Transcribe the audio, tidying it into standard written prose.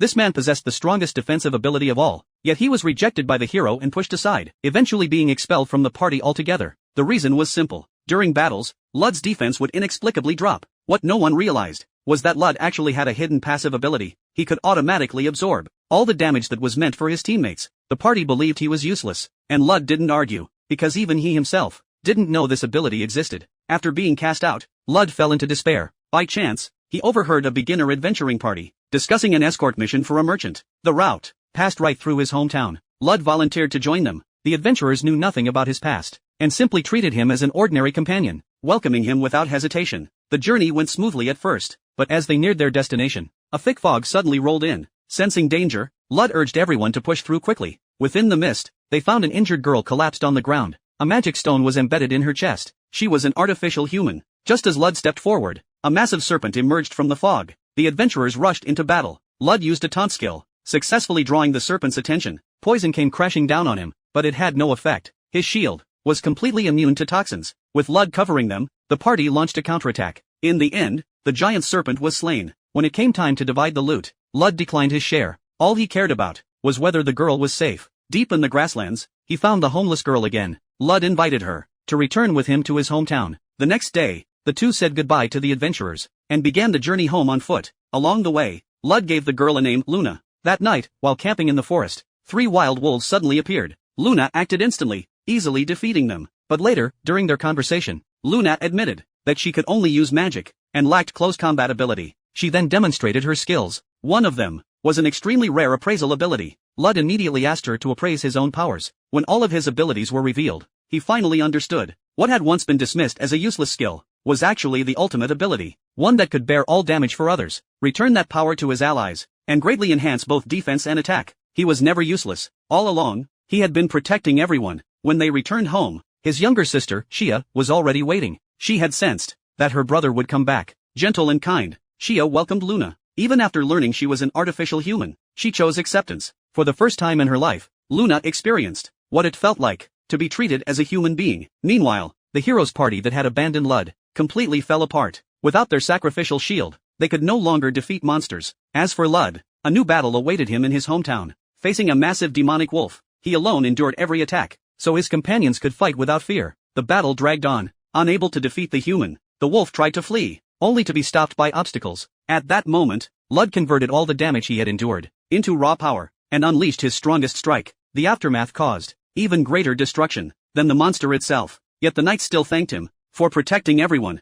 This man possessed the strongest defensive ability of all, yet he was rejected by the hero and pushed aside, eventually being expelled from the party altogether. The reason was simple. During battles, Lud's defense would inexplicably drop. What no one realized was that Lud actually had a hidden passive ability. He could automatically absorb all the damage that was meant for his teammates. The party believed he was useless, and Lud didn't argue, because even he himself didn't know this ability existed. After being cast out, Lud fell into despair. By chance, he overheard a beginner adventuring party discussing an escort mission for a merchant. The route passed right through his hometown. Lud volunteered to join them. The adventurers knew nothing about his past, and simply treated him as an ordinary companion, welcoming him without hesitation. The journey went smoothly at first, but as they neared their destination, a thick fog suddenly rolled in. Sensing danger, Lud urged everyone to push through quickly. Within the mist, they found an injured girl collapsed on the ground. A magic stone was embedded in her chest. She was an artificial human. Just as Lud stepped forward, a massive serpent emerged from the fog. The adventurers rushed into battle. Lud used a taunt skill, successfully drawing the serpent's attention. Poison came crashing down on him, but it had no effect. His shield was completely immune to toxins. With Lud covering them, the party launched a counterattack. In the end, the giant serpent was slain. When it came time to divide the loot, Lud declined his share. All he cared about was whether the girl was safe. Deep in the grasslands, he found the homeless girl again. Lud invited her to return with him to his hometown. The next day, the two said goodbye to the adventurers and began the journey home on foot. Along the way, Lud gave the girl a name, Luna. That night, while camping in the forest, 3 wild wolves suddenly appeared. Luna acted instantly, easily defeating them. But later, during their conversation, Luna admitted that she could only use magic and lacked close combat ability. She then demonstrated her skills. One of them was an extremely rare appraisal ability. Lud immediately asked her to appraise his own powers. When all of his abilities were revealed, he finally understood. What had once been dismissed as a useless skill was actually the ultimate ability, one that could bear all damage for others, return that power to his allies, and greatly enhance both defense and attack. He was never useless. All along, he had been protecting everyone. When they returned home, his younger sister, Shia, was already waiting. She had sensed that her brother would come back. Gentle and kind, Shia welcomed Luna. Even after learning she was an artificial human, she chose acceptance. For the first time in her life, Luna experienced what it felt like to be treated as a human being. Meanwhile, the heroes' party that had abandoned Lud completely fell apart. Without their sacrificial shield, they could no longer defeat monsters. As for Lud, a new battle awaited him in his hometown. Facing a massive demonic wolf, he alone endured every attack, so his companions could fight without fear. The battle dragged on. Unable to defeat the human, the wolf tried to flee, only to be stopped by obstacles. At that moment, Lud converted all the damage he had endured into raw power, and unleashed his strongest strike. The aftermath caused even greater destruction than the monster itself. Yet the knights still thanked him for protecting everyone.